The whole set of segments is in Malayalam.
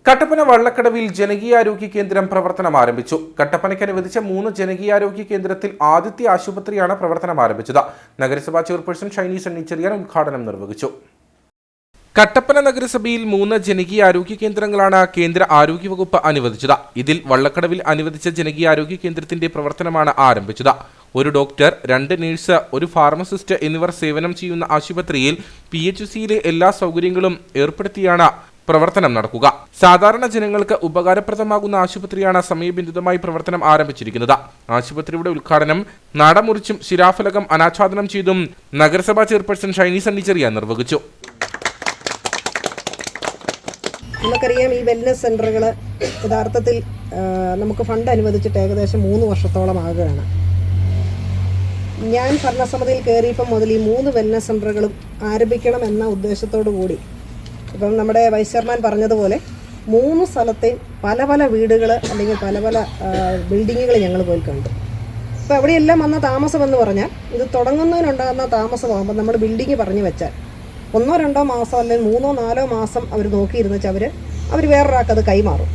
കട്ടപ്പന വള്ളക്കടവിൽ ജനകീയാരോഗ്യ കേന്ദ്രം പ്രവർത്തനം ആരംഭിച്ചു. കട്ടപ്പനയ്ക്ക് അനുവദിച്ച 3 ജനകീയാരോഗ്യ കേന്ദ്രത്തിൽ ആദ്യത്തെ ആശുപത്രിയാണ് പ്രവർത്തനം ആരംഭിച്ചത്. നഗരസഭാ ചെയർപേഴ്സൺ ഷൈനി സണ്ണിച്ചെറിയാൻ ഉദ്ഘാടനം നിർവഹിച്ചു. കട്ടപ്പന നഗരസഭയിൽ 3 ജനകീയാരോഗ്യ കേന്ദ്രങ്ങളാണ് കേന്ദ്ര ആരോഗ്യവകുപ്പ് അനുവദിച്ചത്. ഇതിൽ വള്ളക്കടവിൽ അനുവദിച്ച ജനകീയാരോഗ്യ കേന്ദ്രത്തിന്റെ പ്രവർത്തനമാണ് ആരംഭിച്ചത്. ഒരു ഡോക്ടർ, 2 നഴ്സ്, ഒരു ഫാർമസിസ്റ്റ് എന്നിവർ സേവനം ചെയ്യുന്ന ആശുപത്രിയിൽ PHCയിലെ എല്ലാ സൗകര്യങ്ങളും ഏർപ്പെടുത്തിയാണ് പ്രവർത്തനം നടക്കുക. സാധാരണ ജനങ്ങൾക്ക് ഉപകാരപ്രദമാകുന്ന ആശുപത്രിയാണ് സമയബന്ധിതമായി പ്രവർത്തനം ആരംഭിച്ചിരിക്കുന്നത്. ആശുപത്രിയുടെ ഉദ്ഘാടനം നാടമുറിച്ചും ശിലാഫലകം അനാച്ഛാദനം ചെയ്തും നഗരസഭാ ചെയർപേഴ്സൺ ഷൈനി സണ്ണിച്ചെറിയാൻ നിർവഹിച്ചു. നമുക്കറിയാം, ഈ വെൽനസ് സെൻ്ററുകൾ യഥാർത്ഥത്തിൽ നമുക്ക് ഫണ്ട് അനുവദിച്ചിട്ട് ഏകദേശം 3 വർഷത്തോളം ആകുകയാണ്. ഞാൻ ഭരണസമിതിയിൽ കയറിയപ്പം മുതൽ ഈ 3 വെൽനസ് സെൻ്ററുകളും ആരംഭിക്കണം എന്ന ഉദ്ദേശത്തോടു കൂടി ഇപ്പം നമ്മുടെ വൈസ് ചെയർമാൻ പറഞ്ഞതുപോലെ 3 സ്ഥലത്തെ പല പല വീടുകൾ അല്ലെങ്കിൽ പല പല ബിൽഡിങ്ങുകൾ ഞങ്ങൾ പോയി കണ്ടു. അപ്പോൾ അവിടെയെല്ലാം വന്ന താമസം എന്ന് പറഞ്ഞാൽ, ഇത് തുടങ്ങുന്നതിനുണ്ടാകുന്ന താമസമാകുമ്പോൾ നമ്മൾ ബിൽഡിങ് പറഞ്ഞു വെച്ചാൽ 1-2 മാസം അല്ലെങ്കിൽ 3-4 മാസം അവർ നോക്കിയിരുന്ന് അവർ വേറൊരാൾക്ക് അത് കൈമാറും.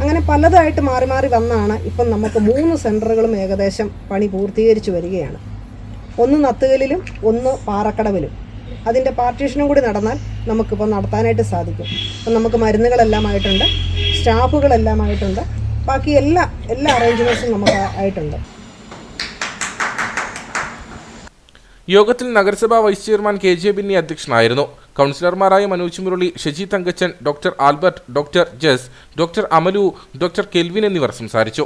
അങ്ങനെ പലതായിട്ട് മാറി മാറി വന്നാണ് ഇപ്പം നമുക്ക് 3 സെൻ്ററുകളും ഏകദേശം പണി പൂർത്തീകരിച്ചു വരികയാണ്. ഒന്ന് നത്തുകലിലും ഒന്ന് പാറക്കടവിലും. അതിൻ്റെ പാർട്ടീഷനും കൂടി നടന്നാൽ നമുക്കിപ്പോൾ നടത്താനായിട്ട് സാധിക്കും. അപ്പം നമുക്ക് മരുന്നുകളെല്ലാം ആയിട്ടുണ്ട്, സ്റ്റാഫുകളെല്ലാം ആയിട്ടുണ്ട്, ബാക്കി എല്ലാ അറേഞ്ച്മെൻറ്റ്സും നമുക്ക് ആയിട്ടുണ്ട്. യോഗത്തിൽ നഗരസഭാ വൈസ് ചെയർമാൻ KJ ബിന്നി അധ്യക്ഷനായിരുന്നു. കൗൺസിലർമാരായ Manoj Murali, Shaji Thankachan, doctor Albert, doctor Jess, doctor Amalu, doctor Kelvin എന്നിവർ സംസാരിച്ചു.